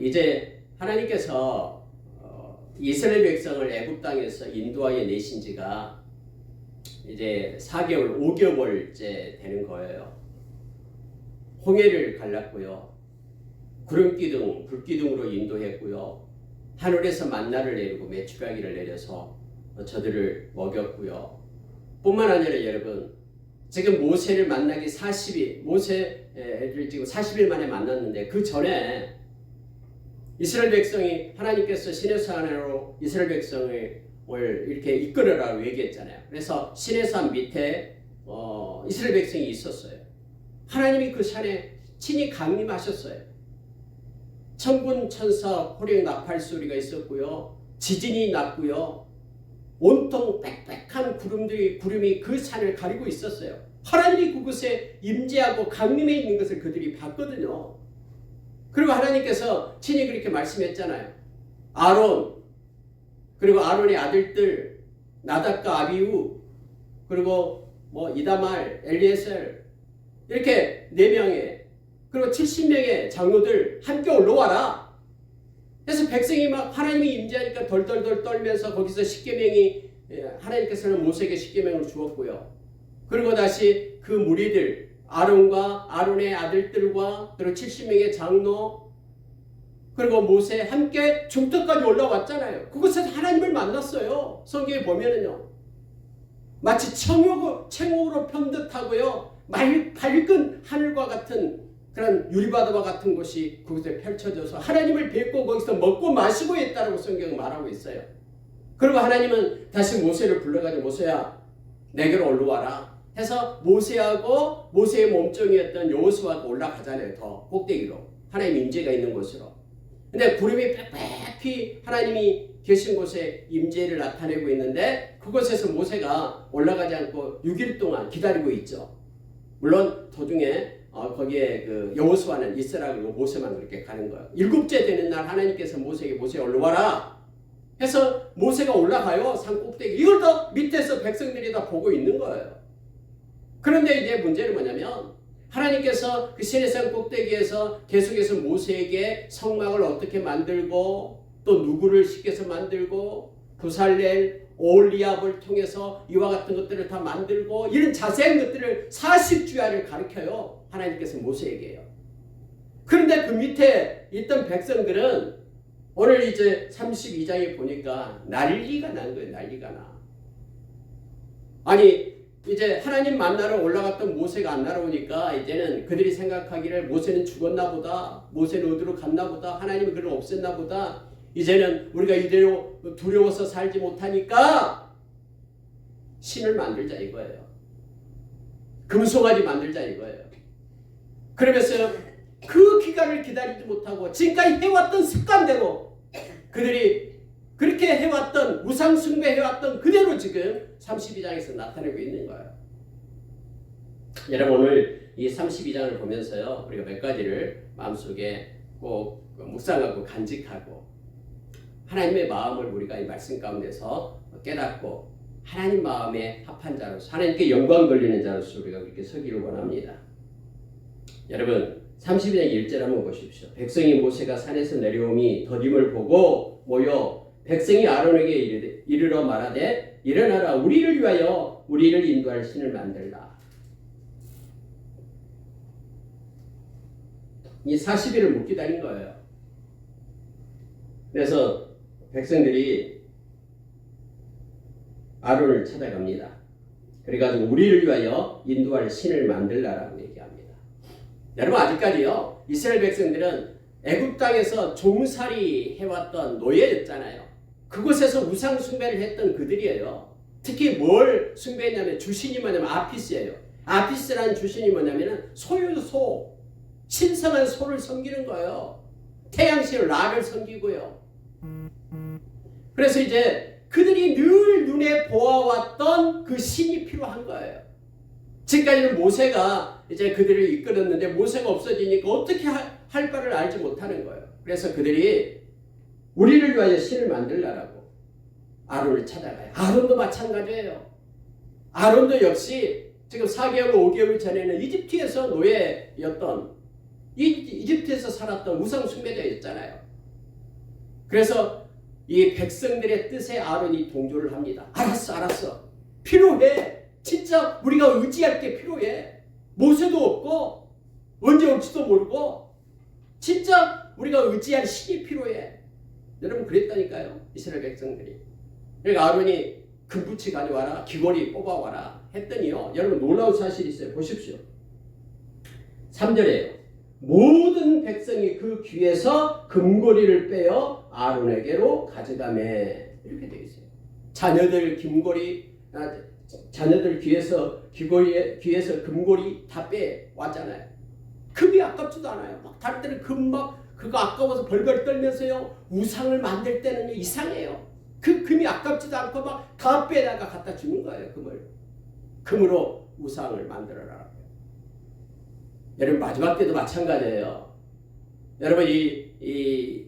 이제 하나님께서 이스라엘 백성을 애굽 땅에서 인도하여 내신 지가 이제 4개월, 5개월째 되는 거예요. 홍해를 갈랐고요. 구름기둥, 불기둥으로 인도했고요. 하늘에서 만나를 내리고 메추라기를 내려서 저들을 먹였고요. 뿐만 아니라 여러분, 지금 모세를 만나기 40일, 모세를 지금 40일 만에 만났는데 그 전에 이스라엘 백성이 하나님께서 시내산으로 이스라엘 백성을 이렇게 이끌어라고 얘기했잖아요. 그래서 시내산 밑에 이스라엘 백성이 있었어요. 하나님이 그 산에 친히 강림하셨어요. 천군 천사 호령 나팔 소리가 있었고요. 지진이 났고요. 온통 빽빽한 구름이 그 산을 가리고 있었어요. 하나님이 그곳에 임재하고 강림해 있는 것을 그들이 봤거든요. 그리고 하나님께서 친히 그렇게 말씀했잖아요. 아론, 그리고 아론의 아들들 나답과 아비후, 그리고 이다말, 엘리에셀, 이렇게 4명의, 그리고 70명의 장로들 함께 올라와라. 그래서 백성이 막 하나님이 임재하니까 덜덜덜 떨면서 거기서 십계명이, 하나님께서는 모세에게 십계명을 주었고요. 그리고 다시 그 무리들, 아론과 아론의 아들들과 그리고 70명의 장로, 그리고 모세 함께 중턱까지 올라왔잖아요. 그곳에서 하나님을 만났어요. 성경에 보면은요, 마치 천국으로 편듯하고요, 밝은 하늘과 같은 그런 유리바다와 같은 곳이 그곳에 펼쳐져서 하나님을 뵙고 거기서 먹고 마시고 있다라고 성경은 말하고 있어요. 그리고 하나님은 다시 모세를 불러가지고 모세야 내게로 올라와라 해서 모세하고 모세의 몸종이었던 여호수아가 올라가잖아요. 더 꼭대기로, 하나님 임재가 있는 곳으로. 근데 구름이 빽빽히 하나님이 계신 곳에 임재를 나타내고 있는데 그곳에서 모세가 올라가지 않고 6일 동안 기다리고 있죠. 물론 도중에 거기에 그 여호수아는 있으라 그러고 모세만 그렇게 가는 거예요. 7째 되는 날 하나님께서 모세에게 모세 올라와라 해서 모세가 올라가요. 산 꼭대기. 이걸 다 밑에서 백성들이 다 보고 있는 거예요. 그런데 이제 문제는 뭐냐면 하나님께서 그 시내산 꼭대기에서 계속해서 모세에게 성막을 어떻게 만들고 또 누구를 시켜서 만들고 부살렐, 올리압을 통해서 이와 같은 것들을 다 만들고 이런 자세한 것들을 40주야를 가르쳐요. 하나님께서 모세에게요. 그런데 그 밑에 있던 백성들은 오늘 이제 32장에 보니까 난리가 난 거예요. 난리가 나. 아니 이제 하나님 만나러 올라갔던 모세가 안 날아오니까 이제는 그들이 생각하기를 모세는 죽었나 보다, 모세는 어디로 갔나 보다, 하나님이 그를 없앴나 보다, 이제는 우리가 이대로 두려워서 살지 못하니까 신을 만들자 이거예요. 금송아지 만들자 이거예요. 그러면서 그 기간을 기다리지 못하고 지금까지 해왔던 습관대로 그들이 그렇게 해왔던 우상 숭배해왔던 그대로 지금 32장에서 나타내고 있는 거예요. 여러분 오늘 이 32장을 보면서요, 우리가 몇 가지를 마음속에 꼭 묵상하고 간직하고 하나님의 마음을 우리가 이 말씀 가운데서 깨닫고 하나님 마음에 합한 자로서 하나님께 영광 돌리는 자로서 우리가 그렇게 서기를 원합니다. 여러분 32장 1절 한번 보십시오. 백성이 모세가 산에서 내려옴이 더딤을 보고 모여 백성이 아론에게 이르러 말하되 일어나라 우리를 위하여 우리를 인도할 신을 만들라. 이 40일을 못 기다린 거예요. 그래서 백성들이 아론을 찾아갑니다. 그래가지고 우리를 위하여 인도할 신을 만들라라고 얘기합니다. 여러분 아직까지요 이스라엘 백성들은 애굽 땅에서 종살이 해왔던 노예였잖아요. 그곳에서 우상 숭배를 했던 그들이에요. 특히 뭘 숭배했냐면 주신이 뭐냐면 아피스예요. 아피스라는 주신이 뭐냐면 소유소, 신성한 소를 섬기는 거예요. 태양신 라를 섬기고요. 그래서 이제 그들이 늘 눈에 보아왔던 그 신이 필요한 거예요. 지금까지는 모세가 이제 그들을 이끌었는데 모세가 없어지니까 어떻게 할 바를 알지 못하는 거예요. 그래서 그들이 우리를 위하여 신을 만들라라고 아론을 찾아가요. 아론도 마찬가지예요. 아론도 역시 지금 4개월, 5개월 전에는 이집트에서 노예였던 이집트에서 살았던 우상 숭배자였잖아요. 그래서 이 백성들의 뜻에 아론이 동조를 합니다. 알았어. 필요해. 진짜 우리가 의지할 게 필요해. 모세도 없고 언제 올지도 모르고 진짜 우리가 의지할 신이 필요해. 여러분 그랬다니까요. 이스라엘 백성들이. 그러니까 아론이 금붙이 가져와라. 귀걸이 뽑아와라 했더니요. 여러분 놀라운 사실이 있어요. 보십시오. 3절에요. 모든 백성이 그 귀에서 금고리를 빼어 아론에게로 가져가매. 이렇게 되어 있어요. 자녀들 귀에서 금고리 다 빼왔잖아요. 금이 아깝지도 않아요. 막 다른 때는 금 막 그거 아까워서 벌벌 떨면서요. 우상을 만들 때는 이상해요. 그 금이 아깝지도 않고 막 다 빼다가 갖다 주는 거예요. 금으로 우상을 만들어라. 여러분 마지막 때도 마찬가지예요. 여러분 이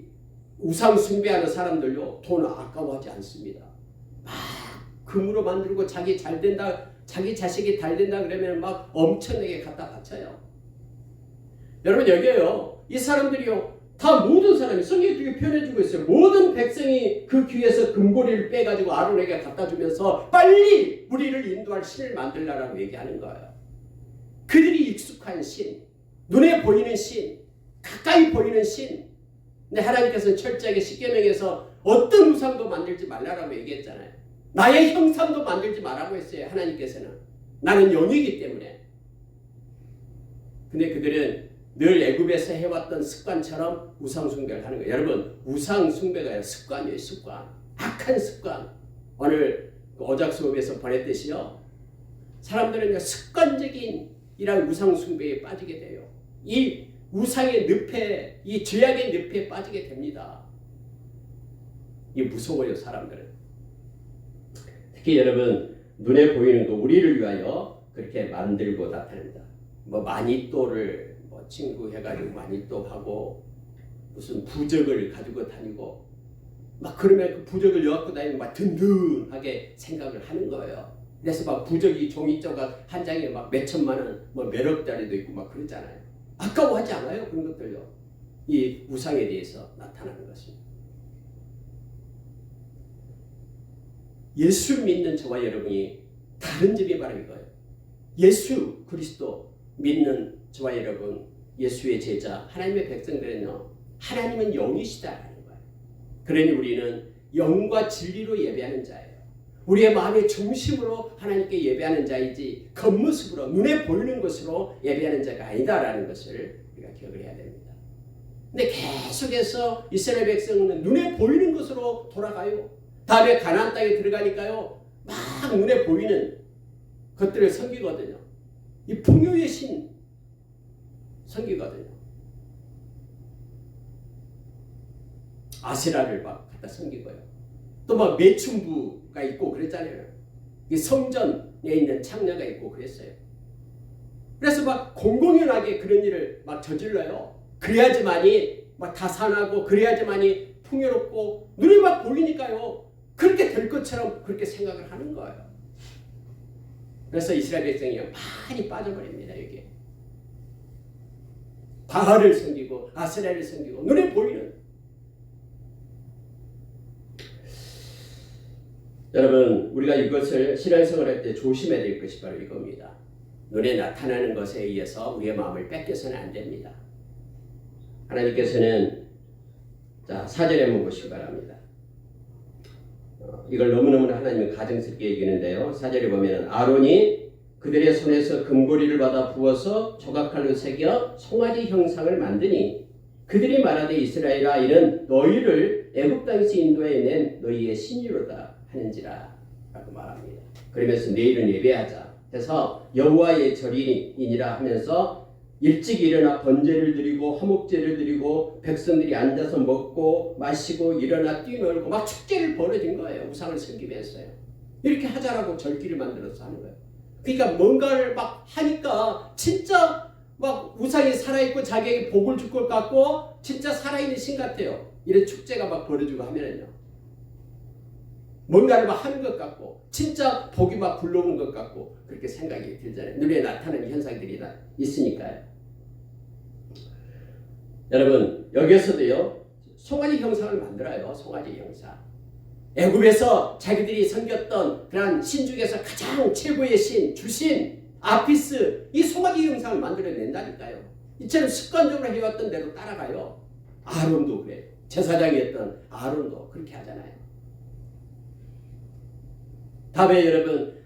우상 숭배하는 사람들요. 돈 아까워하지 않습니다. 막 금으로 만들고 자기 잘 된다, 자기 자식이 잘 된다 그러면 막 엄청나게 갖다 바쳐요. 여러분 여기에요. 이 사람들이요. 다 모든 사람이 성경에 되게 표현해주고 있어요. 모든 백성이 그 귀에서 금고리를 빼가지고 아론에게 갖다 주면서 빨리 우리를 인도할 신을 만들라라고 얘기하는 거예요. 그들이 익숙한 신, 눈에 보이는 신, 가까이 보이는 신. 근데 하나님께서는 철저하게 십계명에서 어떤 우상도 만들지 말라라고 얘기했잖아요. 나의 형상도 만들지 말라고 했어요. 하나님께서는. 나는 영이기 때문에. 근데 그들은 늘 애굽에서 해왔던 습관처럼 우상 숭배를 하는 거예요. 여러분 우상 숭배가 습관이에요. 습관. 악한 습관. 오늘 오작 수업에서 보냈듯이요. 사람들은 습관적인 이런 우상 숭배에 빠지게 돼요. 이 우상의 늪에, 이 죄악의 늪에 빠지게 됩니다. 이게 무서워요. 사람들은. 특히 여러분 눈에 보이는 거 우리를 위하여 그렇게 만들고 나타냅니다. 뭐 마니또를 친구 해가지고 마니또 하고 무슨 부적을 가지고 다니고 막 그러면 그 부적을 엮고 다니면 막 든든하게 생각을 하는 거예요. 그래서 막 부적이 종이조각 한 장에 막 몇천만 원, 뭐 몇억짜리도 있고 막 그러잖아요. 아까워하지 않아요? 그런 것들요. 이 우상에 대해서 나타나는 것입니다. 예수 믿는 저와 여러분이 다른 점이 바로 이거예요. 예수 그리스도 믿는 저와 여러분, 예수의 제자, 하나님의 백성들은요. 하나님은 영이시다라는 거예요. 그러니 우리는 영과 진리로 예배하는 자예요. 우리의 마음의 중심으로 하나님께 예배하는 자이지 겉모습으로 눈에 보이는 것으로 예배하는 자가 아니다라는 것을 우리가 기억을 해야 됩니다. 근데 계속해서 이스라엘 백성은 눈에 보이는 것으로 돌아가요. 다음에 가나안 땅에 들어가니까요. 막 눈에 보이는 것들을 섬기거든요. 이 풍요의 신 섬기거든요. 아세라를 막 갖다 섬기고요. 또 막 매춘부가 있고 그랬잖아요. 이 성전에 있는 창녀가 있고 그랬어요. 그래서 막 공공연하게 그런 일을 막 저질러요. 그래야지만이 막 다산하고 그래야지만이 풍요롭고 눈에 막 보이니까요. 그렇게 될 것처럼 그렇게 생각을 하는 거예요. 그래서 이스라엘 백성이 많이 빠져버립니다. 여기에. 바알을 섬기고 아세라를 섬기고 눈에 보이는. 여러분 우리가 이것을 신앙생활 할 때 조심해야 될 것이 바로 이겁니다. 눈에 나타나는 것에 의해서 우리의 마음을 뺏겨서는 안 됩니다. 하나님께서는 자 4절에 한번 보시기 바랍니다. 이걸 너무너무 하나님은 가증스럽게 얘기하는데요. 4절에 보면 아론이 그들의 손에서 금고리를 받아 부어서 조각칼로 새겨 송아지 형상을 만드니 그들이 말하되 이스라엘아 이는 너희를 애굽 땅에서 인도해 낸 너희의 신유로다 하는지라 라고 말합니다. 그러면서 내일은 예배하자 해서 여호와의 절이니라 하면서 일찍 일어나 번제를 드리고 화목제를 드리고 백성들이 앉아서 먹고 마시고 일어나 뛰놀고 막 축제를 벌어진 거예요. 우상을 섬기면서요. 이렇게 하자라고 절기를 만들어서 하는 거예요. 그러니까 뭔가를 막 하니까 진짜 막 우상이 살아있고 자기에게 복을 줄 것 같고 진짜 살아있는 신 같아요. 이런 축제가 막 벌어지고 하면은요. 뭔가를 막 하는 것 같고 진짜 복이 막 굴러오는 것 같고 그렇게 생각이 들잖아요. 눈에 나타나는 현상들이 다 있으니까요. 여러분 여기에서도요 송아지 형상을 만들어요. 송아지 형상. 애굽에서 자기들이 섬겼던 그런 신 중에서 가장 최고의 신, 주신, 아피스 이 송아지 형상을 만들어낸다니까요. 이처럼 습관적으로 해왔던 대로 따라가요. 아론도 그래요. 제사장이었던 아론도 그렇게 하잖아요. 다음에 여러분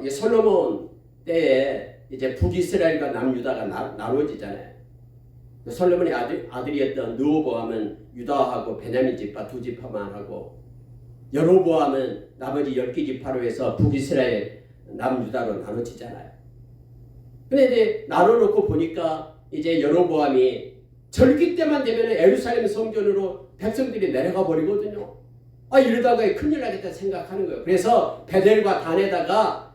이 솔로몬 때에 이제 북이스라엘과 남유다가 나눠지잖아요. 솔로몬의 아들이었던 르호보암은 유다하고 베냐민 지파 두 지파만 하고 여로보암은 나머지 10개 지파로 해서 북이스라엘 남유다로 나눠지잖아요. 근데 이제 나눠놓고 보니까 이제 여로보암이 절기 때만 되면 예루살렘 성전으로 백성들이 내려가 버리거든요. 이러다가 큰일 나겠다 생각하는 거예요. 그래서 베델과 단에다가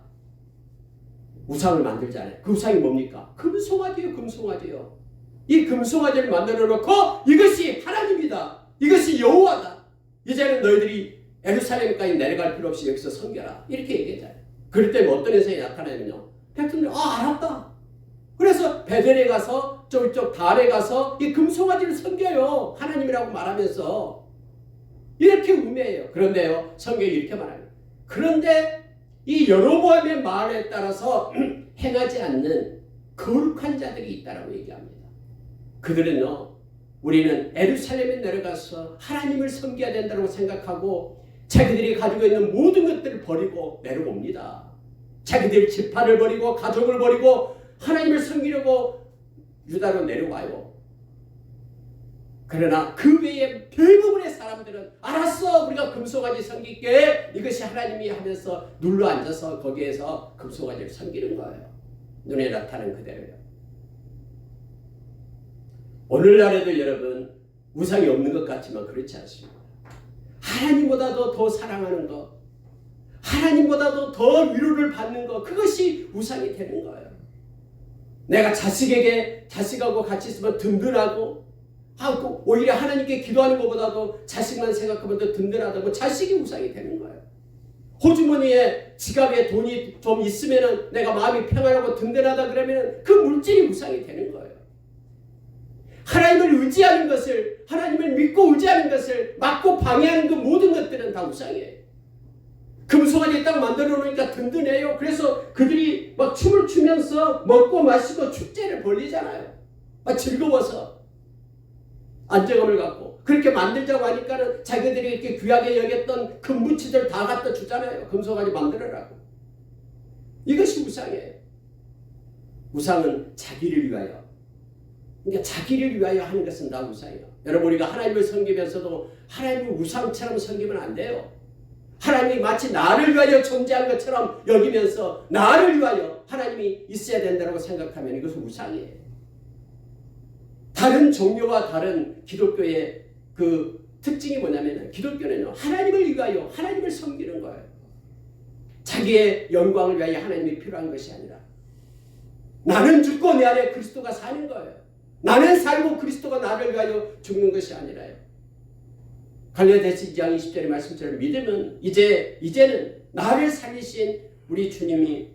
우상을 만들잖아요. 그 우상이 뭡니까? 금송아지예요. 금송아지요. 이 금송아지를 만들어 놓고 이것이 하나님이다. 이것이 여호와다. 이제는 너희들이 예루살렘까지 내려갈 필요 없이 여기서 섬겨라. 이렇게 얘기했잖아요. 그럴 때 어떤 현상이 나타나면요. 백성들이 알았다. 그래서 베델에 가서 저쪽 달에 가서 이 금송아지를 섬겨요. 하나님이라고 말하면서 이렇게 우매해요. 그런데요. 성경이 이렇게 말해요. 그런데 이 여로보암의 말에 따라서 행하지 않는 거룩한 자들이 있다라고 얘기합니다. 그들은요. 우리는 예루살렘에 내려가서 하나님을 섬겨야 된다고 생각하고 자기들이 가지고 있는 모든 것들을 버리고 내려옵니다. 자기들 지파를 버리고 가족을 버리고 하나님을 섬기려고 유다로 내려와요. 그러나 그 외에 대부분의 사람들은 알았어 우리가 금송아지 섬길게 이것이 하나님이 하면서 눌러 앉아서 거기에서 금송아지를 섬기는 거예요. 눈에 나타난 그대로요. 오늘날에도 여러분 우상이 없는 것 같지만 그렇지 않습니다. 하나님보다도 더 사랑하는 것, 하나님보다도 더 위로를 받는 것, 그것이 우상이 되는 거예요. 내가 자식하고 같이 있으면 든든하고 오히려 하나님께 기도하는 것보다도 자식만 생각하면 더 든든하다고 자식이 우상이 되는 거예요. 호주머니에 지갑에 돈이 좀 있으면 내가 마음이 평안하고 든든하다 그러면 그 물질이 우상이 되는 거예요. 하나님을 의지하는 것을, 하나님을 믿고 의지하는 것을 막고 방해하는 그 모든 것들은 다 우상이에요. 금송아지 딱 만들어 놓으니까 든든해요. 그래서 그들이 막 춤을 추면서 먹고 마시고 축제를 벌리잖아요. 즐거워서 안정감을 갖고 그렇게 만들자고 하니까는 자기들이 이렇게 귀하게 여겼던 금붙이들 다 갖다 주잖아요. 금송아지 만들어라고. 이것이 우상이에요. 우상은 자기를 위하여. 그러니까 자기를 위하여 하는 것은 다 우상이에요. 여러분 우리가 하나님을 섬기면서도 하나님을 우상처럼 섬기면 안 돼요. 하나님이 마치 나를 위하여 존재한 것처럼 여기면서 나를 위하여 하나님이 있어야 된다고 생각하면 이것은 우상이에요. 다른 종교와 다른 기독교의 그 특징이 뭐냐면 기독교는요. 하나님을 위하여 하나님을 섬기는 거예요. 자기의 영광을 위하여 하나님이 필요한 것이 아니라 나는 죽고 내 안에 그리스도가 사는 거예요. 나는 살고 그리스도가 나를 위하여 죽는 것이 아니라요. 갈라디아서 2장 20절의 말씀처럼 믿음은 이제는 나를 살리신 우리 주님이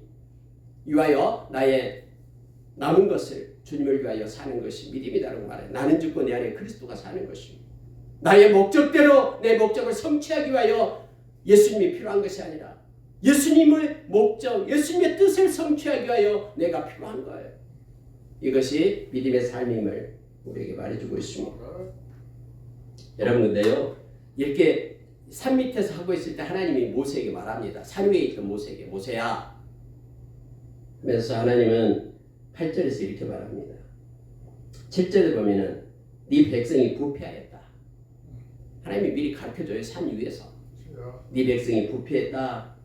위하여 나의 남은 것을 주님을 위하여 사는 것이 믿음이다라고 말해요. 나는 죽고 내 안에 그리스도가 사는 것입니다. 나의 목적대로 내 목적을 성취하기 위하여 예수님이 필요한 것이 아니라 예수님의 목적, 예수님의 뜻을 성취하기 위하여 내가 필요한 거예요. 이것이 믿음의 삶임을 우리에게 말해주고 있습니다. 여러분 근데요. 이렇게 산 밑에서 하고 있을 때 하나님이 모세에게 말합니다. 산 위에 있던 모세에게 모세야 하면서 하나님은 8절에서 이렇게 말합니다. 7절에 보면은 네 백성이 부패하였다. 하나님이 미리 가르쳐줘요. 산 위에서 네 백성이 부패했다.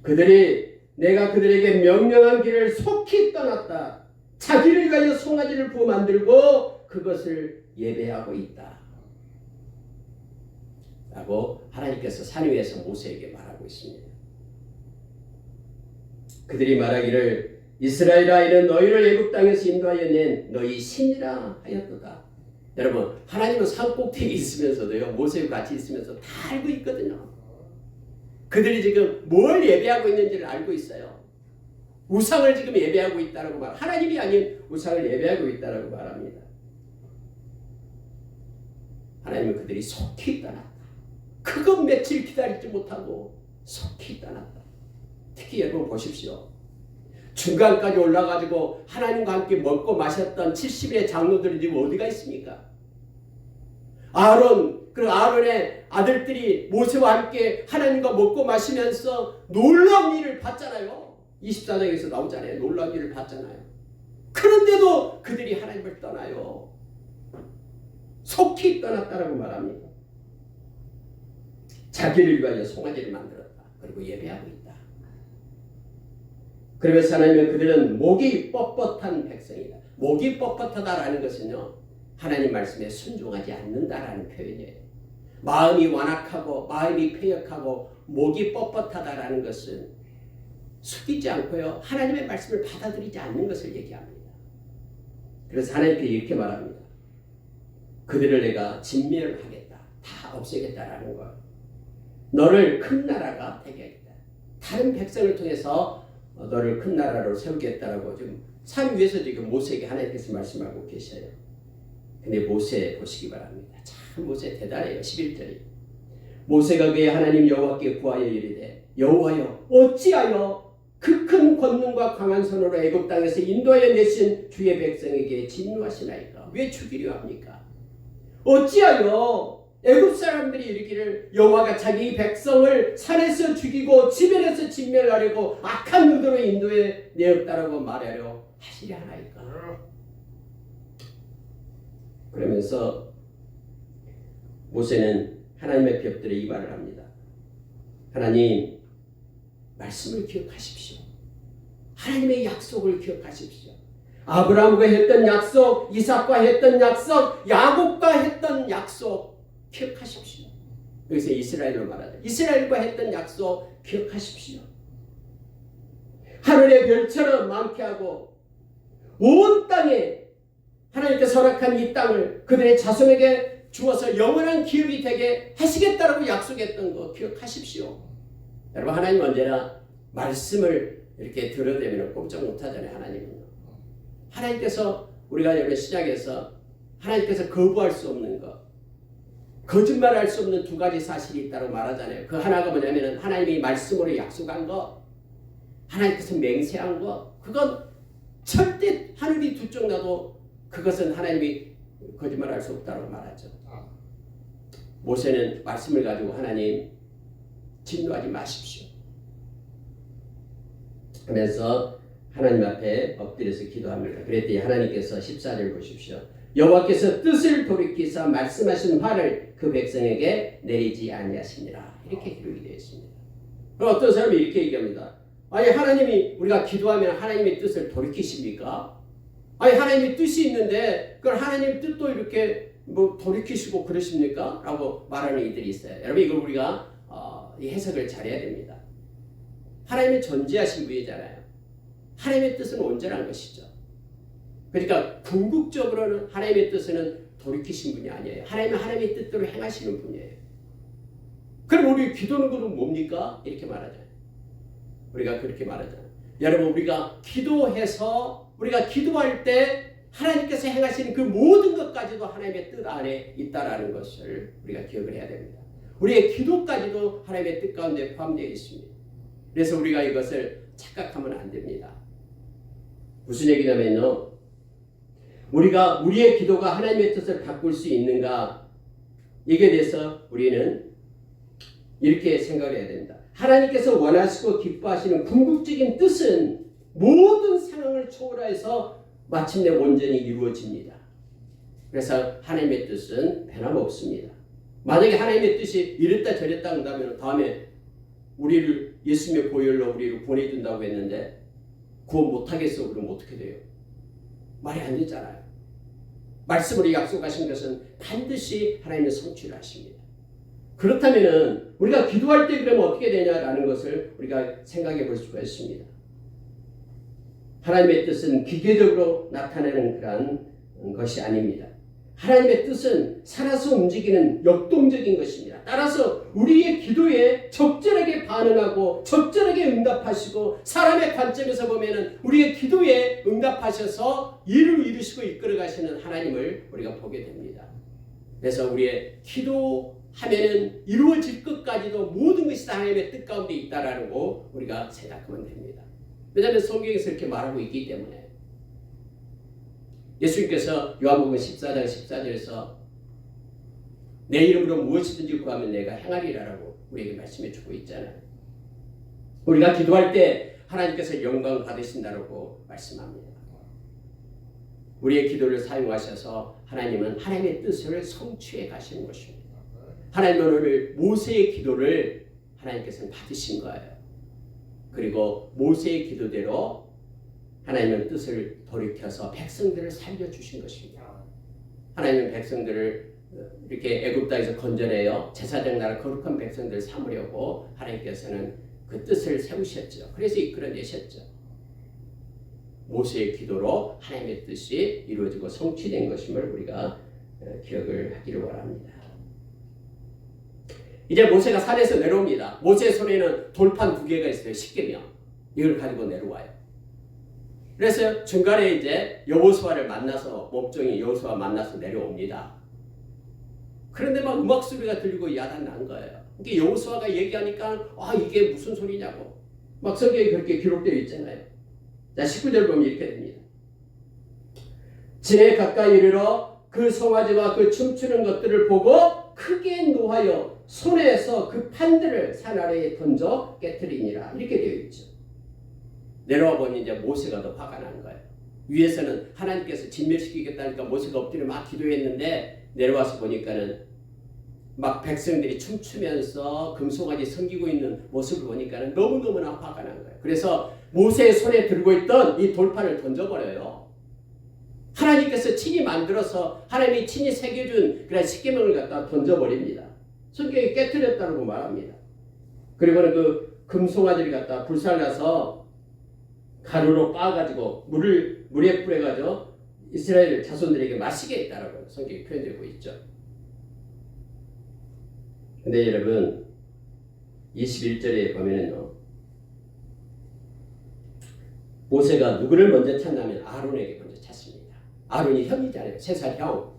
그들이 내가 그들에게 명령한 길을 속히 떠났다. 자기를 위하여 송아지를 부어 만들고 그것을 예배하고 있다. 라고 하나님께서 산 위에서 모세에게 말하고 있습니다. 그들이 말하기를 이스라엘아 이는 너희를 애굽 땅에서 인도하여 낸 너희 신이라 하였도다. 여러분 하나님은 산 꼭대기에 있으면서도요 모세와 같이 있으면서 다 알고 있거든요. 그들이 지금 뭘 예배하고 있는지를 알고 있어요. 우상을 지금 예배하고 있다라고 하나님이 아닌 우상을 예배하고 있다라고 말합니다. 하나님은 그들이 속히 떠났다. 그것 며칠 기다리지 못하고 속히 떠났다. 특히 여러분 보십시오. 중간까지 올라가지고 하나님과 함께 먹고 마셨던 70인의 장로들이 지금 어디가 있습니까? 그리고 아론의 아들들이 모세와 함께 하나님과 먹고 마시면서 놀라운 일을 봤잖아요. 24장에서 나오잖아요. 놀라운 일을 봤잖아요. 그런데도 그들이 하나님을 떠나요. 속히 떠났다라고 말합니다. 자기를 위하여 송아지를 만들었다. 그리고 예배하고 있다. 그러면서 하나님은 그들은 목이 뻣뻣한 백성이다. 목이 뻣뻣하다라는 것은요, 하나님 말씀에 순종하지 않는다라는 표현이에요. 마음이 완악하고 마음이 패역하고 목이 뻣뻣하다라는 것은 숙이지 않고요, 하나님의 말씀을 받아들이지 않는 것을 얘기합니다. 그래서 하나님께 이렇게 말합니다. 그들을 내가 진멸하겠다. 다 없애겠다라는 것. 너를 큰 나라가 되게 하겠다. 다른 백성을 통해서 너를 큰 나라로 세우겠다라고 지금 산 위에서 지금 모세에게 하나님께서 말씀하고 계셔요. 근데 모세 보시기 바랍니다. 참 모세 대단해요. 11절이. 모세가 그의 하나님 여호와께 구하여 이르되 여호와여 어찌하여 그 큰 권능과 강한 손으로 애굽 땅에서 인도하여 내신 주의 백성에게 진노하시나이까? 왜 죽이려 합니까? 어찌하여 애굽 사람들이 이르기를 여호와가 자기 백성을 산에서 죽이고 지면에서 진멸하려고 악한 의도로 인도해 내었다라고 말하려 하시려 하나이까? 그러면서 모세는 하나님의 벽들에 이 말을 합니다. 하나님, 말씀을 기억하십시오. 하나님의 약속을 기억하십시오. 아브라함과 했던 약속, 이삭과 했던 약속, 야곱과 했던 약속 기억하십시오. 여기서 이스라엘로 말하죠. 이스라엘과 했던 약속 기억하십시오. 하늘의 별처럼 많게 하고 온 땅에 하나님께서 허락한 이 땅을 그들의 자손에게 주어서 영원한 기업이 되게 하시겠다라고 약속했던 거 기억하십시오. 여러분, 하나님 언제나 말씀을 이렇게 들어대면 꼼짝 못하잖아요. 하나님은요. 하나님께서 우리가 여러분 시작해서 하나님께서 거부할 수 없는 것, 거짓말할 수 없는 두 가지 사실이 있다고 말하잖아요. 그 하나가 뭐냐면 하나님이 말씀으로 약속한 것, 하나님께서 맹세한 것, 그건 절대 하늘이 두 쪽 나도 그것은 하나님이 거짓말할 수 없다고 말하죠. 모세는 말씀을 가지고 하나님 진노하지 마십시오 하면서 하나님 앞에 엎드려서 기도합니다. 그랬더니 하나님께서 14절 보십시오. 여호와께서 뜻을 돌이키사 말씀하신 화를 그 백성에게 내리지 아니하시니라. 이렇게 기록이 되어 있습니다. 그럼 어떤 사람이 이렇게 얘기합니다. 아니, 하나님이 우리가 기도하면 하나님의 뜻을 돌이키십니까? 아니, 하나님의 뜻이 있는데 그걸 하나님의 뜻도 이렇게 돌이키시고 그러십니까? 라고 말하는 이들이 있어요. 여러분, 이걸 우리가 이 해석을 잘해야 됩니다. 하나님이 존재하신 분이잖아요. 하나님의 뜻은 온전한 것이죠. 그러니까 궁극적으로는 하나님의 뜻은 돌이키신 분이 아니에요. 하나님은 하나님의 뜻대로 행하시는 분이에요. 그럼 우리 기도는 그럼 뭡니까? 이렇게 말하잖아요. 우리가 그렇게 말하잖아요. 여러분, 우리가 기도해서 우리가 기도할 때 하나님께서 행하시는 그 모든 것까지도 하나님의 뜻 안에 있다라는 것을 우리가 기억을 해야 됩니다. 우리의 기도까지도 하나님의 뜻 가운데 포함되어 있습니다. 그래서 우리가 이것을 착각하면 안 됩니다. 무슨 얘기냐면요, 우리가 우리의 기도가 하나님의 뜻을 바꿀 수 있는가, 이게 대해서 우리는 이렇게 생각을 해야 됩니다. 하나님께서 원하시고 기뻐하시는 궁극적인 뜻은 모든 상황을 초월해서 마침내 온전히 이루어집니다. 그래서 하나님의 뜻은 변함없습니다. 만약에 하나님의 뜻이 이랬다 저랬다 한다면 다음에 우리를 예수님의 보혈로 우리를 보내준다고 했는데 구원 못하겠어 그러면 어떻게 돼요? 말이 안 되잖아요. 말씀으로 약속하신 것은 반드시 하나님의 성취를 하십니다. 그렇다면 우리가 기도할 때 그러면 어떻게 되냐라는 것을 우리가 생각해 볼 수가 있습니다. 하나님의 뜻은 기계적으로 나타나는 그런 것이 아닙니다. 하나님의 뜻은 살아서 움직이는 역동적인 것입니다. 따라서 우리의 기도에 적절하게 반응하고 적절하게 응답하시고, 사람의 관점에서 보면은 우리의 기도에 응답하셔서 일을 이루시고 이끌어 가시는 하나님을 우리가 보게 됩니다. 그래서 우리의 기도하면은 이루어질 것까지도 모든 것이 다 하나님의 뜻 가운데 있다라는 거 우리가 생각하면 됩니다. 왜냐하면 성경에서 이렇게 말하고 있기 때문에. 예수님께서 요한복음 14장 14절에서 내 이름으로 무엇이든지 구하면 내가 행하리라라고 우리에게 말씀해 주고 있잖아요. 우리가 기도할 때 하나님께서 영광 받으신다고 말씀합니다. 우리의 기도를 사용하셔서 하나님은 하나님의 뜻을 성취해 가시는 것입니다. 하나님은 오늘 모세의 기도를 하나님께서는 받으신 거예요. 그리고 모세의 기도대로 하나님은 뜻을 돌이켜서 백성들을 살려주신 것입니다. 하나님은 백성들을 이렇게 애굽 땅에서 건져내어 제사장 나라 거룩한 백성들을 삼으려고 하나님께서는 그 뜻을 세우셨죠. 그래서 이끌어내셨죠. 모세의 기도로 하나님의 뜻이 이루어지고 성취된 것임을 우리가 기억을 하기를 원합니다. 이제 모세가 산에서 내려옵니다. 모세의 손에는 돌판 2개가 있어요. 십계명. 이걸 가지고 내려와요. 그래서 중간에 이제 여호수아를 만나서 몸종이 여호수아 만나서 내려옵니다. 그런데 막 음악 소리가 들리고 야단 난 거예요. 이게 여호수아가 얘기하니까 이게 무슨 소리냐고. 막 성경에 그렇게 기록되어 있잖아요. 자, 19절 보면 이렇게 됩니다. 진에 가까이 이르러 그 송아지와 그 춤추는 것들을 보고 크게 노하여 손에서 그 판들을 산 아래에 던져 깨트리니라. 이렇게 되어 있죠. 내려와 보니 이제 모세가 더 화가 난 거예요. 위에서는 하나님께서 진멸시키겠다니까 모세가 엎드려 막 기도했는데 내려와서 보니까는 막 백성들이 춤추면서 금송아지 섬기고 있는 모습을 보니까는 너무너무나 화가 난 거예요. 그래서 모세의 손에 들고 있던 이 돌판을 던져버려요. 하나님께서 친히 만들어서 하나님이 친히 새겨준 그런 십계명을 갖다 던져버립니다. 성경이 깨트렸다고 말합니다. 그리고는 그 금송아지를 갖다 불살라서 가루로 빻아가지고 물에 뿌려가지고 이스라엘 자손들에게 마시게 했다라고 성경이 표현되고 있죠. 근데 여러분 21절에 보면은요, 모세가 누구를 먼저 찾냐면 아론에게 먼저 찾습니다. 아론이 형이잖아요. 3살 형.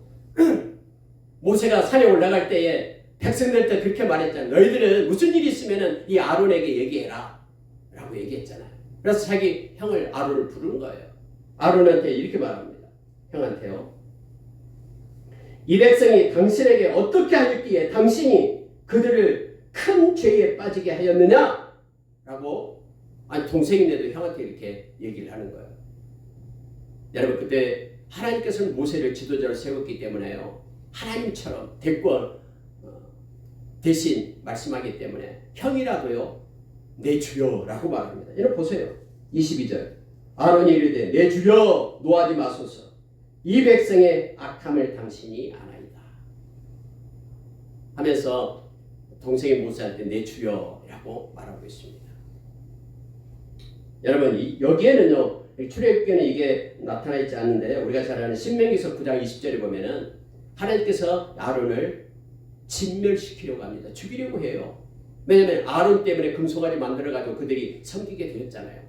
모세가 산에 올라갈 때에 백성들한테 그렇게 말했잖아요. 너희들은 무슨 일이 있으면은 이 아론에게 얘기해라 라고 얘기했잖아요. 그래서 자기 형을 아론을 부르는 거예요. 아론한테 이렇게 말합니다. 형한테요. 이 백성이 당신에게 어떻게 하였기에 당신이 그들을 큰 죄에 빠지게 하였느냐? 라고 동생인데도 형한테 이렇게 얘기를 하는 거예요. 여러분, 그때 하나님께서는 모세를 지도자로 세웠기 때문에요. 하나님처럼 대신 말씀하기 때문에 형이라도요. 내 주여 라고 말합니다. 여러분 보세요. 22절. 아론이 이르되 내 주여 노하지 마소서. 이 백성의 악함을 당신이 아나이다 하면서 동생이 모세한테 내 주여라고 말하고 있습니다. 여러분 여기에는요, 출애굽기에는 이게 나타나 있지 않는데 우리가 잘 아는 신명기서 9장 20절에 보면은 하나님께서 아론을 진멸시키려고 합니다. 죽이려고 해요. 왜냐하면 아론 때문에 금송아지 만들어가지고 그들이 섬기게 되었잖아요.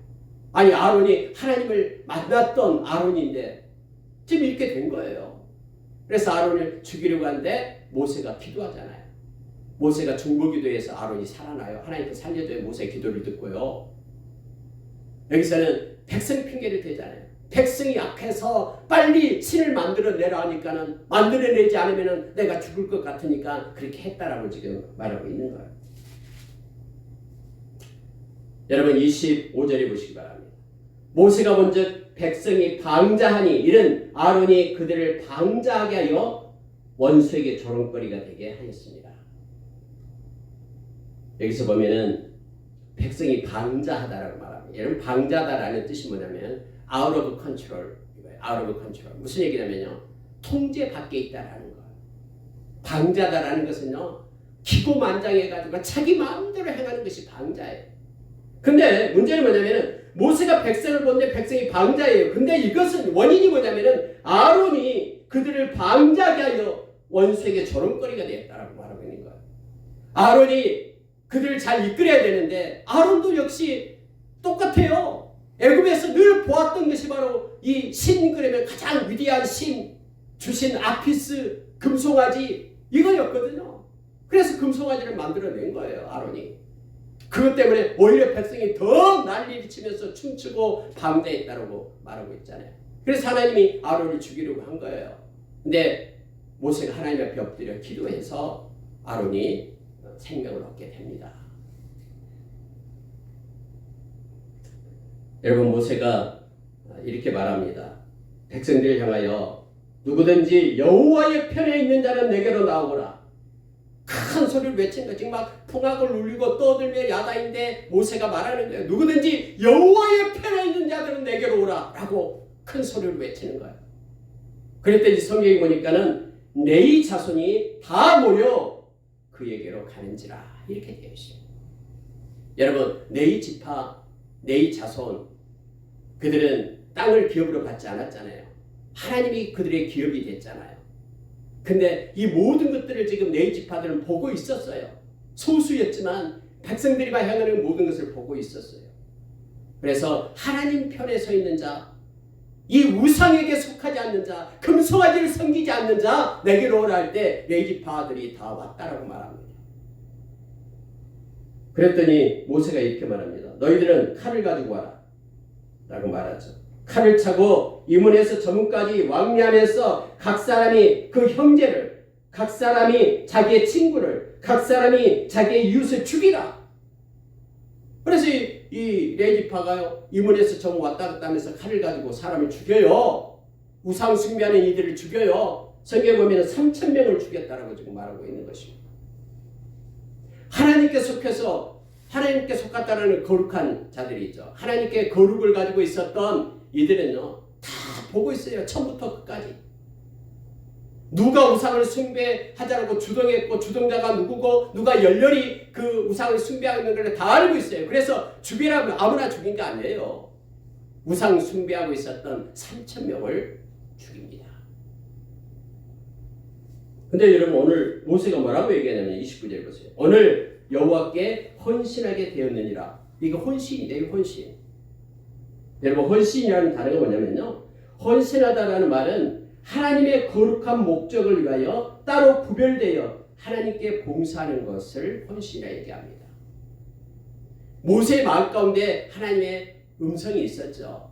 아니 아론이 하나님을 만났던 아론인데 지금 이렇게 된 거예요. 그래서 아론을 죽이려고 하는데 모세가 기도하잖아요. 모세가 중보기도해서 아론이 살아나요. 하나님께 살려줘야 모세의 기도를 듣고요. 여기서는 백성 핑계를 대잖아요. 백성이 약해서 빨리 신을 만들어내라 하니까는 만들어내지 않으면 내가 죽을 것 같으니까 그렇게 했다라고 지금 말하고 있는 거예요. 여러분 25절에 보시기 바랍니다. 모세가 먼저 백성이 방자하니 이는 아론이 그들을 방자하게 하여 원수에게 조롱거리가 되게 하였습니다. 여기서 보면은 백성이 방자하다라고 말합니다. 여러분 방자다라는 뜻이 뭐냐면 out of control, out of control. 무슨 얘기냐면요, 통제 밖에 있다라는 거예요. 방자다라는 것은요, 기고만장해가지고 자기 마음대로 행하는 것이 방자예요. 근데 문제는 뭐냐면은 모세가 백성을 보는데 백성이 방자예요. 근데 이것은 원인이 뭐냐면은 아론이 그들을 방자하게 하여 원수에게 조롱거리가 되었다라고 말하고 있는 거예요. 아론이 그들을 잘 이끌어야 되는데 아론도 역시 똑같아요. 애굽에서 늘 보았던 것이 바로 이 신, 그러면 가장 위대한 신 주신 아피스, 금송아지 이거였거든요. 그래서 금송아지를 만들어낸 거예요, 아론이. 그것 때문에 오히려 백성이 더 난리를 치면서 춤추고 방대했다고 말하고 있잖아요. 그래서 하나님이 아론을 죽이려고 한 거예요. 근데 모세가 하나님 앞에 엎드려 기도해서 아론이 생명을 얻게 됩니다. 여러분, 모세가 이렇게 말합니다. 백성들을 향하여 누구든지 여호와의 편에 있는 자는 내게로 나오거라. 큰 소리를 외친 거지. 막 풍악을 울리고 떠들며 야단인데 모세가 말하는 거예요. 누구든지 여호와의 편에 있는 자들은 내게로 오라 라고 큰 소리를 외치는 거예요. 그랬더니 성경에 보니까는 네 자손이 다 모여 그에게로 가는지라 이렇게 되어 있습니다. 여러분, 네 지파, 네 자손, 그들은 땅을 기업으로 받지 않았잖아요. 하나님이 그들의 기업이 됐잖아요. 근데 이 모든 것들을 지금 네 지파들은 보고 있었어요. 소수였지만 백성들이만 향하는 모든 것을 보고 있었어요. 그래서 하나님 편에 서 있는 자, 이 우상에게 속하지 않는 자, 금송아지를 섬기지 않는 자 내게로 오라 할 때 네 지파들이 다 왔다라고 말합니다. 그랬더니 모세가 이렇게 말합니다. 너희들은 칼을 가지고 와라 라고 말하죠. 칼을 차고 이 문에서 저 문까지 왕래하면서 각 사람이 그 형제를, 각 사람이 자기의 친구를, 각 사람이 자기의 이웃을 죽이라. 그래서 이 레지파가요, 이 문에서 저 문 왔다 갔다 하면서 칼을 가지고 사람을 죽여요. 우상 숭배하는 이들을 죽여요. 성경에 보면 3,000명을 죽였다라고 지금 말하고 있는 것입니다. 하나님께 속해서 하나님께 속았다라는 거룩한 자들이 있죠. 하나님께 거룩을 가지고 있었던 이들은요, 다 보고 있어요. 처음부터 끝까지. 누가 우상을 숭배하자라고 주동했고 주동자가 누구고 누가 열렬히 그 우상을 숭배하는 걸 다 알고 있어요. 그래서 죽이라면 아무나 죽인 게 아니에요. 우상 숭배하고 있었던 3,000명을 죽입니다. 근데 여러분, 오늘 모세가 뭐라고 얘기하냐면 29절 보세요. 오늘 여호와께 헌신하게 되었느니라. 이거 헌신이에요. 이거 헌신. 여러분, 헌신이라는 단어가 뭐냐면요, 헌신하다라는 말은 하나님의 거룩한 목적을 위하여 따로 구별되어 하나님께 봉사하는 것을 헌신이라 얘기합니다. 모세의 마음 가운데 하나님의 음성이 있었죠.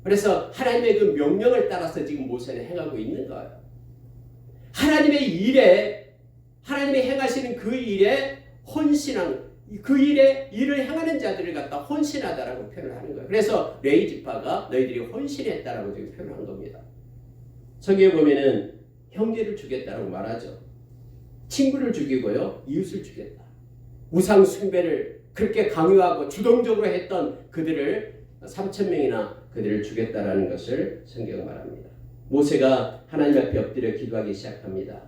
그래서 하나님의 그 명령을 따라서 지금 모세는 행하고 있는 거예요. 하나님의 일에, 하나님이 행하시는 그 일에 헌신한, 그 일에 일을 행하는 자들을 갖다 헌신하다라고 표현을 하는 거예요. 그래서 레위 지파가 너희들이 헌신했다라고 지금 표현한 겁니다. 성경에 보면은 형제를 죽였다라고 말하죠. 친구를 죽이고요, 이웃을 죽였다. 우상 숭배를 그렇게 강요하고 주동적으로 했던 그들을 3,000명이나 그들을 죽였다라는 것을 성경은 말합니다. 모세가 하나님 앞에 엎드려 기도하기 시작합니다.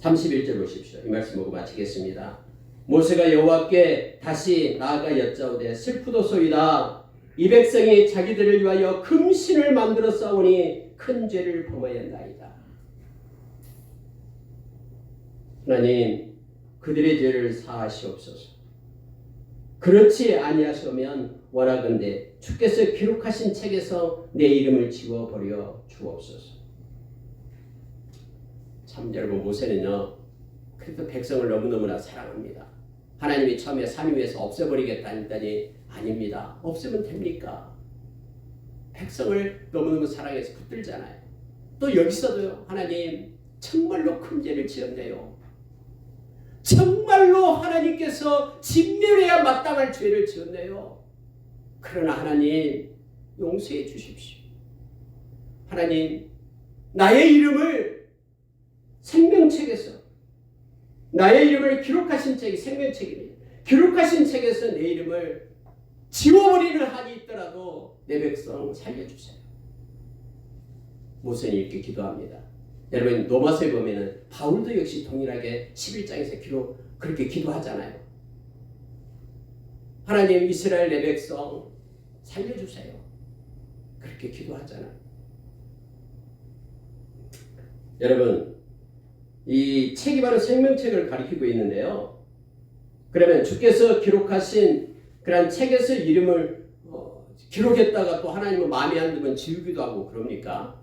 31절 보십시오. 이 말씀 보고 마치겠습니다. 모세가 여호와께 다시 나아가 여짜오되 슬프도소이다. 이 백성이 자기들을 위하여 금신을 만들어 싸우니 큰 죄를 범하였나이다. 하나님, 그들의 죄를 사하시옵소서. 그렇지 아니하시면 원하건대 주께서 기록하신 책에서 내 이름을 지워버려 주옵소서. 참, 여러분, 모세는요, 그래도 백성을 너무너무나 사랑합니다. 하나님이 처음에 산 위에서 없애버리겠다 했더니 아닙니다. 없애면 됩니까? 백성을 너무너무 사랑해서 붙들잖아요. 또 여기서도요, 하나님 정말로 큰 죄를 지었네요. 정말로 하나님께서 진멸해야 마땅할 죄를 지었네요. 그러나 하나님 용서해 주십시오. 하나님, 나의 이름을 생명책에서, 나의 이름을 기록하신 책이 생명책입니다. 기록하신 책에서 내 이름을 지워버리는 한이 있더라도 내 백성 살려주세요. 모세는 이렇게 기도합니다. 여러분, 로마서에 보면은 바울도 역시 동일하게 11장에서 그렇게 기도하잖아요. 하나님, 이스라엘 내 백성 살려주세요. 그렇게 기도하잖아요. 여러분, 이 책이 바로 생명책을 가리키고 있는데요. 그러면 주께서 기록하신 그런 책에서 이름을 기록했다가 또 하나님은 마음에 안 들면 지우기도 하고 그럽니까?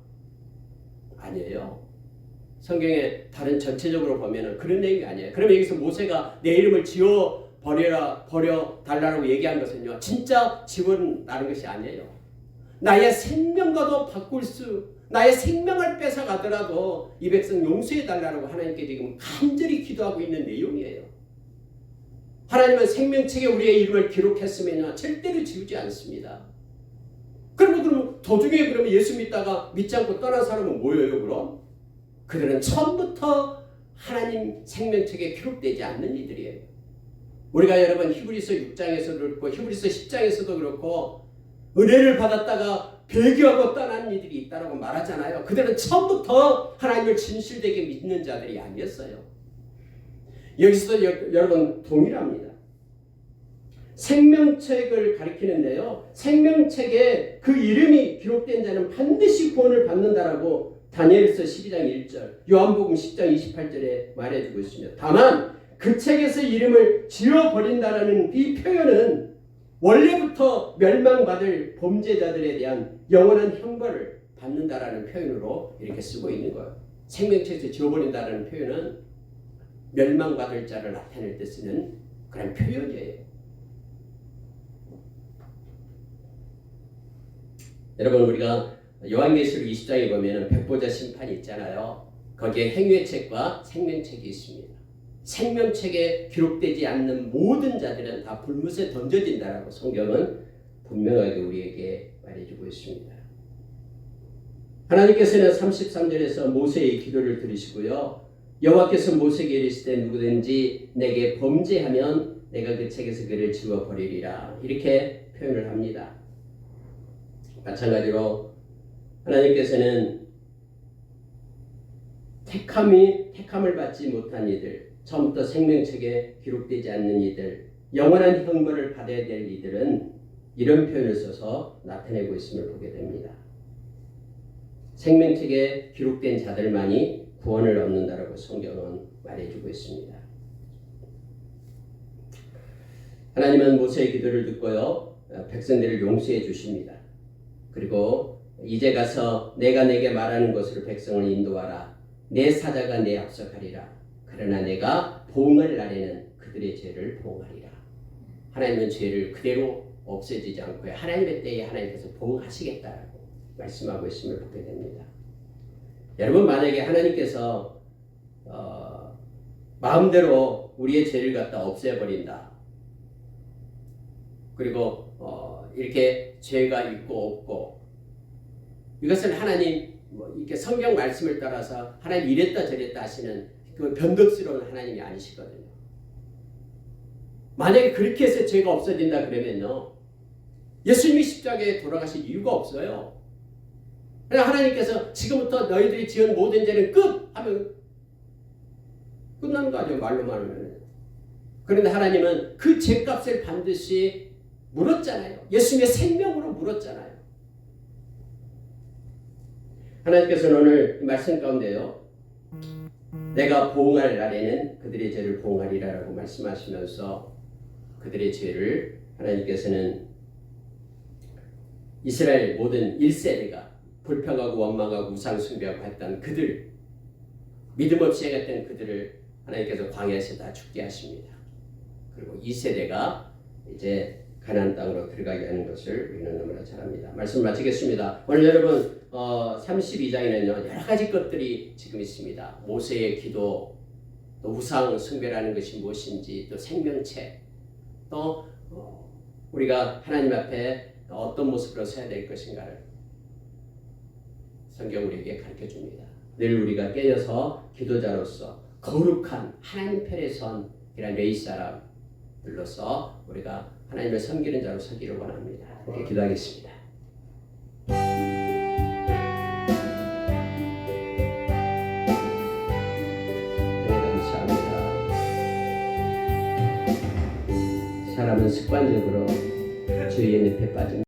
아니에요. 성경에 다른 전체적으로 보면은 그런 내용이 아니에요. 그럼 여기서 모세가 내 이름을 지워 버려 달라고 얘기한 것은요, 진짜 지워라는 것이 아니에요. 나의 생명과도 나의 생명을 뺏어가더라도 이 백성 용서해 달라고 하나님께 지금 간절히 기도하고 있는 내용이에요. 하나님은 생명책에 우리의 이름을 기록했으면요, 절대로 지우지 않습니다. 그럼 도중에 그러면 예수 믿다가 믿지 않고 떠난 사람은 뭐예요, 그럼? 그들은 처음부터 하나님 생명책에 기록되지 않는 이들이에요. 우리가 여러분 히브리서 6장에서도 그렇고 히브리서 10장에서도 그렇고 은혜를 받았다가 배교하고 떠난 이들이 있다고 말하잖아요. 그들은 처음부터 하나님을 진실되게 믿는 자들이 아니었어요. 여기서도 여러분 동일합니다. 생명책을 가리키는데요, 생명책에 그 이름이 기록된 자는 반드시 구원을 받는다라고 다니엘서 12장 1절, 요한복음 10장 28절에 말해주고 있습니다. 다만 그 책에서 이름을 지워버린다라는 이 표현은 원래부터 멸망받을 범죄자들에 대한 영원한 형벌을 받는다라는 표현으로 이렇게 쓰고 있는 거예요. 생명책에서 지워버린다라는 표현은 멸망받을 자를 나타낼 때 쓰는 그런 표현이에요. 여러분, 우리가 요한계시록 20장에 보면 백보자 심판이 있잖아요. 거기에 행위의 책과 생명책이 있습니다. 생명책에 기록되지 않는 모든 자들은 다 불못에 던져진다라고 성경은 분명하게 우리에게 말해주고 있습니다. 하나님께서는 33절에서 모세의 기도를 들으시고요, 여호와께서 모세에게 이르시되 누구든지 내게 범죄하면 내가 그 책에서 그를 지워버리리라, 이렇게 표현을 합니다. 마찬가지로 하나님께서는 택함을 받지 못한 이들, 처음부터 생명책에 기록되지 않는 이들, 영원한 형벌을 받아야 될 이들은 이런 표현을 써서 나타내고 있음을 보게 됩니다. 생명책에 기록된 자들만이 구원을 얻는다라고 성경은 말해주고 있습니다. 하나님은 모세의 기도를 듣고요, 백성들을 용서해 주십니다. 그리고 이제 가서 내가 내게 말하는 것으로 백성을 인도하라. 내 사자가 내 앞서가리라. 그러나 내가 보응할 날에는 그들의 죄를 보응하리라. 하나님은 죄를 그대로 없애지지 않고요, 하나님의 때에 하나님께서 보응하시겠다라고 말씀하고 있음을 보게 됩니다. 여러분, 만약에 하나님께서 마음대로 우리의 죄를 갖다 없애버린다, 그리고 이렇게 죄가 있고 없고, 이것은 하나님 이렇게 성경 말씀을 따라서 하나님 이랬다 저랬다 하시는 그 변덕스러운 하나님이 아니시거든요. 만약에 그렇게 해서 죄가 없어진다 그러면요, 예수님이 십자가에 돌아가실 이유가 없어요. 그냥 하나님께서 지금부터 너희들이 지은 모든 죄는 끝! 하면 끝나는 거 아니에요, 말로만 하면. 그런데 하나님은 그 죄값을 반드시 물었잖아요. 예수님의 생명으로 물었잖아요. 하나님께서는 오늘 말씀 가운데요, 내가 보응할 날에는 그들의 죄를 보응하리라라고 말씀하시면서 그들의 죄를 하나님께서는 이스라엘 모든 1세대가 불평하고 원망하고 우상 숭배하고 했던 그들, 믿음 없이 행했던 그들을 하나님께서 광야에서 다 죽게 하십니다. 그리고 2세대가 이제 가나안 땅으로 들어가게 하는 것을 우리는 너무나 잘 압니다. 말씀 마치겠습니다. 오늘 여러분 32장에는요 여러 가지 것들이 지금 있습니다. 모세의 기도, 또 우상 숭배라는 것이 무엇인지, 또 생명책, 또 우리가 하나님 앞에 어떤 모습으로 서야 될 것인가를 성경 우리에게 가르쳐 줍니다. 늘 우리가 깨어서 기도자로서 거룩한 하나님 편에 선 이런 레위 사람들로서 우리가 하나님을 섬기는 자로 서기를 원합니다. 이렇게 기도하겠습니다. 네, 감사합니다. 사람은 습관적으로 주의 늪에 빠집니다.